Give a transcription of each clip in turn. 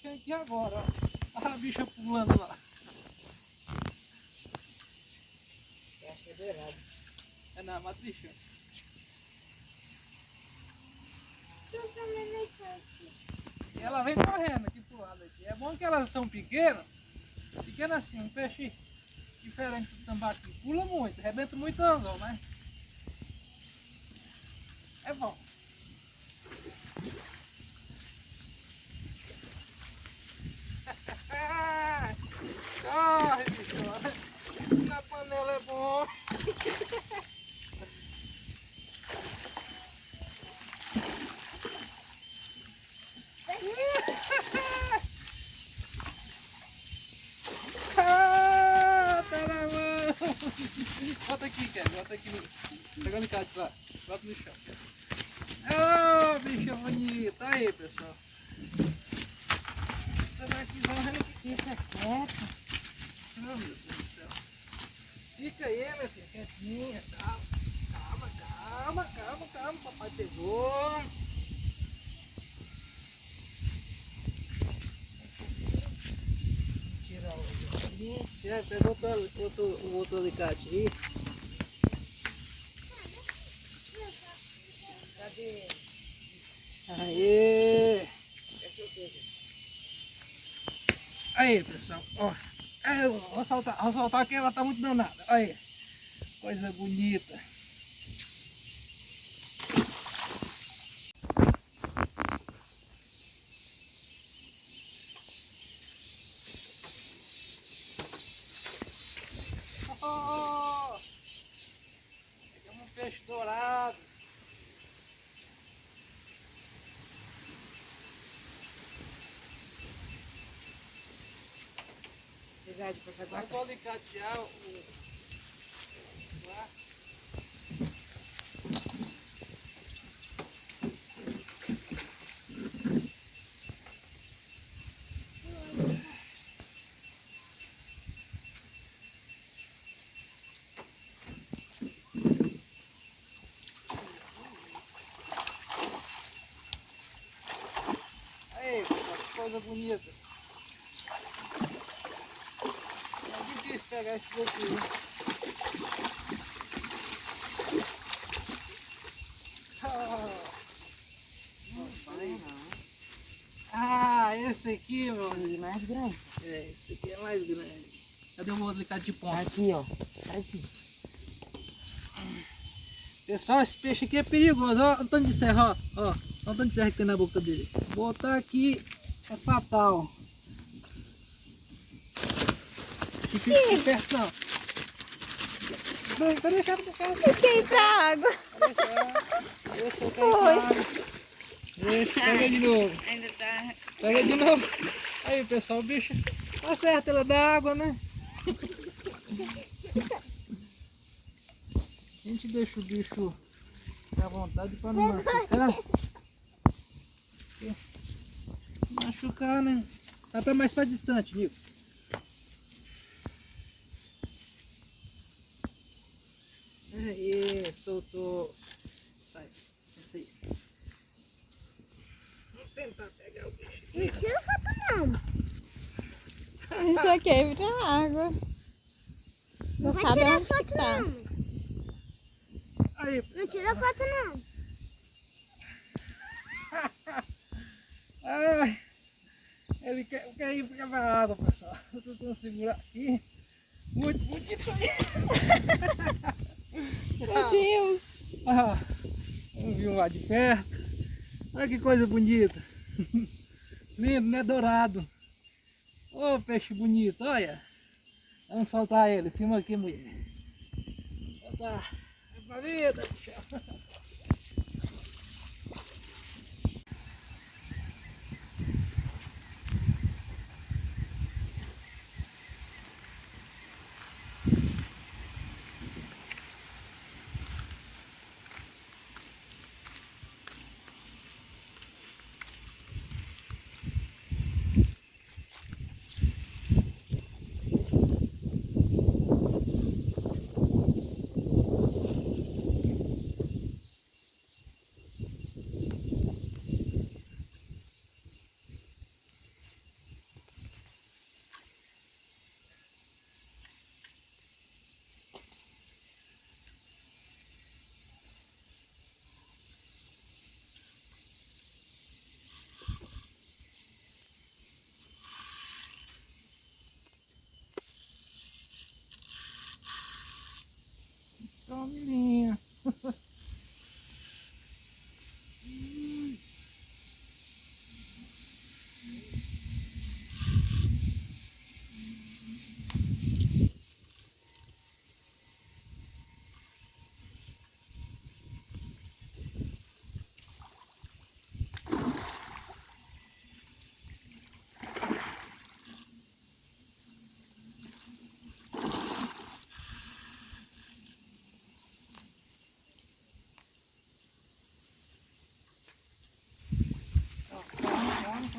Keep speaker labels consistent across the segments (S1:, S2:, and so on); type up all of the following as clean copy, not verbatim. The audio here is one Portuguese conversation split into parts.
S1: bichinha aqui agora, ó. Olha a bicha pulando lá.
S2: Eu acho que é dourado.
S1: É na matrixa. E ela vem correndo aqui pro lado aqui. É bom que elas são pequenas. Pequena assim, um peixe diferente do tambaqui. Pula muito, arrebenta muito anzol, né? É bom. Corre, bicho. Isso na panela é bom. Ah, tá na mão. Bota aqui, Kelly. Bota aqui. Pega o alicate lá. Bota no chão. Oh, bicho bonito. Aí, pessoal. Tambaquizão, olha aqui.
S2: Fica quieto.
S1: Oh, meu Deus do céu. Fica aí, meu filho, quietinha. Calma, calma, calma, calma. Papai pegou. Tirar o ali. Já pegou o outro alicate aí.
S2: Cadê?
S1: Aê!
S2: É certeza.
S1: Aí, pessoal, ó. É, vou soltar que ela tá muito danada. Aí, coisa bonita. Oh, pegamos um peixe dourado.
S2: Apesar de passar
S1: Nós
S2: guarda.
S1: vamos alicatear o lá. Aí, pessoal, que coisa bonita. É difícil pegar esses aqui, né?
S2: Não sai não.
S1: Ah, esse aqui, meu.
S2: E mais grande.
S1: É, esse aqui é mais grande. Cadê o outro alicate de ponta?
S2: Aqui, ó. Aqui.
S1: Pessoal, esse peixe aqui é perigoso. Olha o tanto de serra, ó. Olha o tanto de serra que tem na boca dele. Botar aqui é fatal. Fica perto não. Vai deixar pro cara.
S3: Fiquei pra água.
S1: Deixa eu cair pra água. Deixa, pega de novo.
S2: Ainda tá.
S1: Pega de novo. Aí, pessoal, o bicho tá certo, ela dá água, né? A gente deixa o bicho à vontade para não machucar. Porque machucar, né? Vai pra mais para distante, Nico. Aí, soltou. Vai, isso aí. Vamos tentar pegar o bicho aqui.
S3: Não tira foto não.
S4: Isso aqui é pra água. Não
S3: Vai
S4: sabe
S3: tirar
S4: onde que
S3: foto
S4: tá.
S3: não.
S1: Aí,
S3: Não
S1: pessoal.
S3: tira foto não.
S1: Ai, ele quer ir para a água, pessoal. Eu tô tentando segurar aqui. Muito bonito aí.
S4: Meu Deus.
S1: Ah, vamos ver um lá de perto. Olha que coisa bonita. Lindo, né? Dourado. Ô, peixe bonito, olha. Vamos soltar ele. Filma aqui, mulher. Soltar. É pra vida, bicho.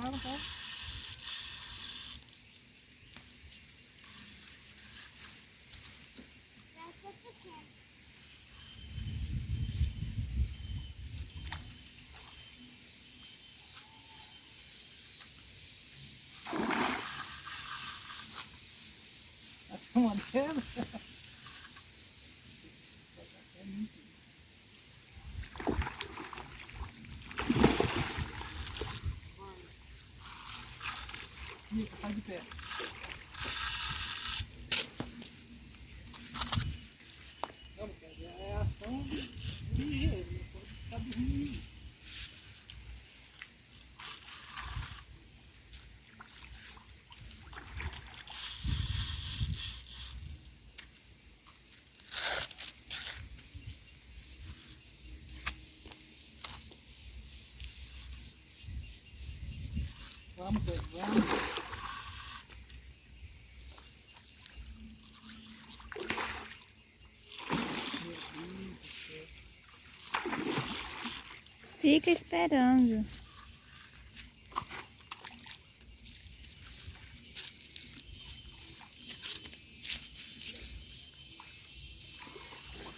S1: Calma, calma. Tá tomando? Mica, sai de pé. Não, quer dizer, é a ação do guerreiro, não pode ficar dormindo. Vamos, Pedro, vamos. Meu Deus do céu.
S4: Fica esperando.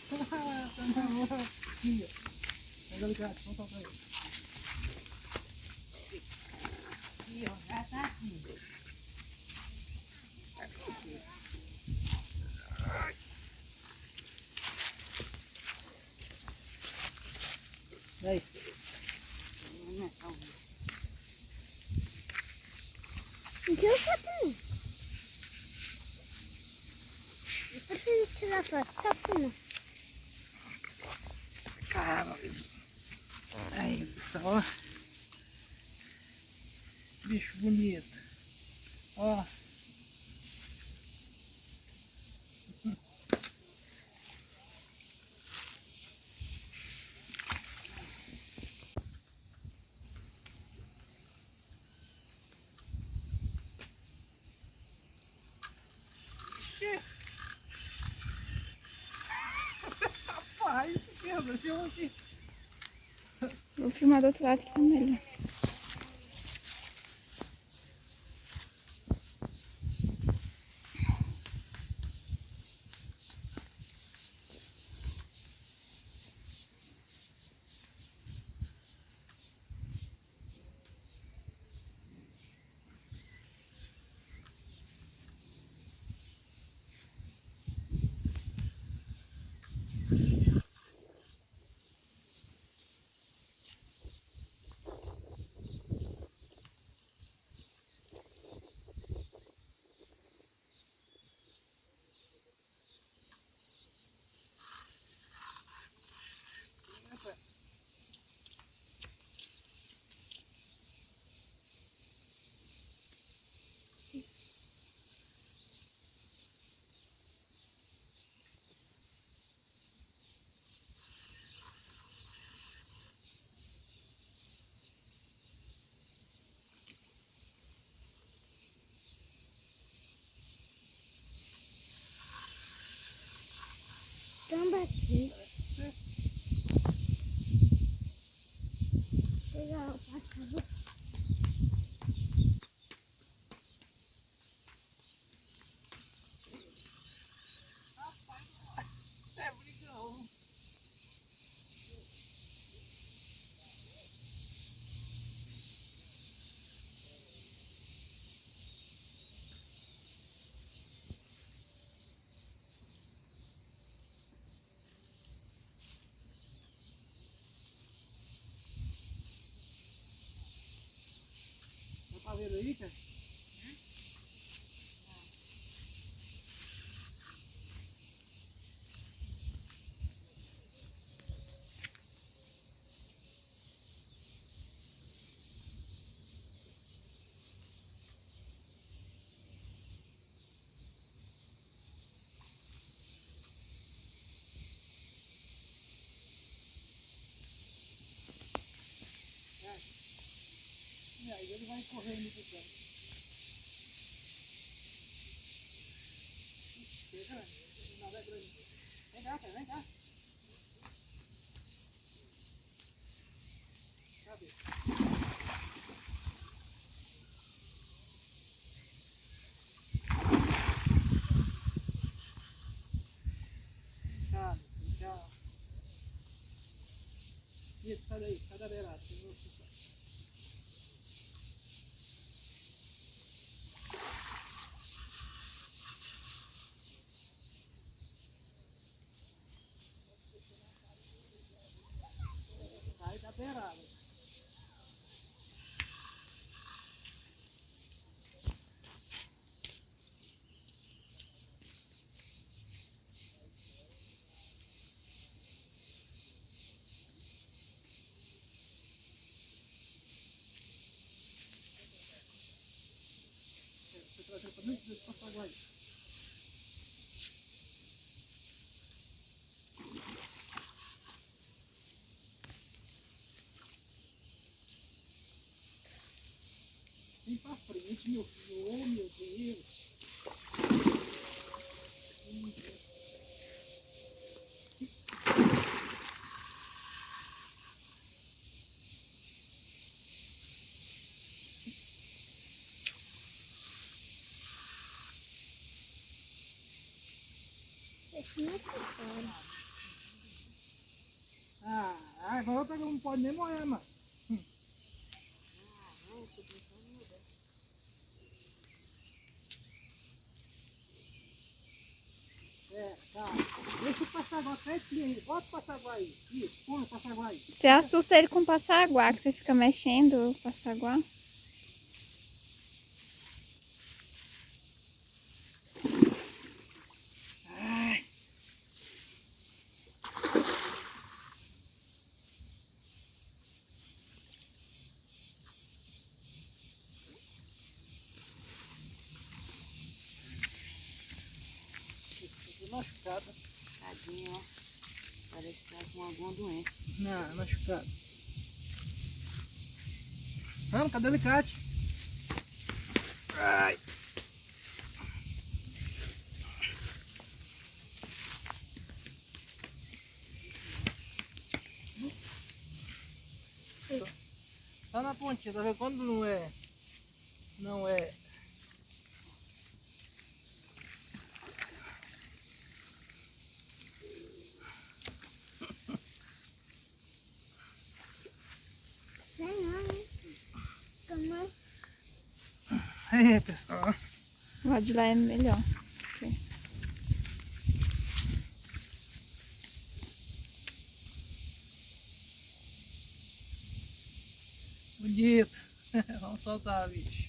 S1: Tá na hora. Aqui, ó. Pega ali, cara. Vamos soltar ele.
S2: Aqui, ó, já tá aqui.
S1: Aí.
S2: Não é só um.
S3: Tira foto. Eu preciso tirar foto, só filma.
S1: Calma, aí, pessoal, ó. Bicho bonito. Ó. Rapaz, que merda, aqui.
S4: Vou filmar do outro lado que tá melhor.
S3: Tambaqui. Legal, passa.
S1: É brigão. Tá vendo aí, cara? E aí ele vai correndo pro canto. Chega, né? Nada é grande. Vem cá, cara, vem cá. Cadê? sai daí, sai da beirada. Sai da beirada. Você trazer para dentro desse passaguai. Vem pra frente, meu filho. Oh, meu Deus.
S3: Esse não é pra fora.
S1: Ah, agora não pode nem morrer, mano. É, tá. Deixa o passaguai quietinho aí. Bota o passaguai aí. Isso, põe o passaguai aí.
S4: Você assusta ele com o passaguá, que você fica mexendo o passaguá.
S1: Fiquei machucado.
S2: Tadinho, ó. Parece que tá com alguma doença.
S1: Não, machucado. Vamos, cadê o alicate? Ai. Só na pontinha, tá vendo? Quando não é. Não é.
S3: Sei não, hein? Tomou.
S1: É, pessoal.
S4: O lado de lá é melhor.
S1: Bonito. Vamos soltar, bicho.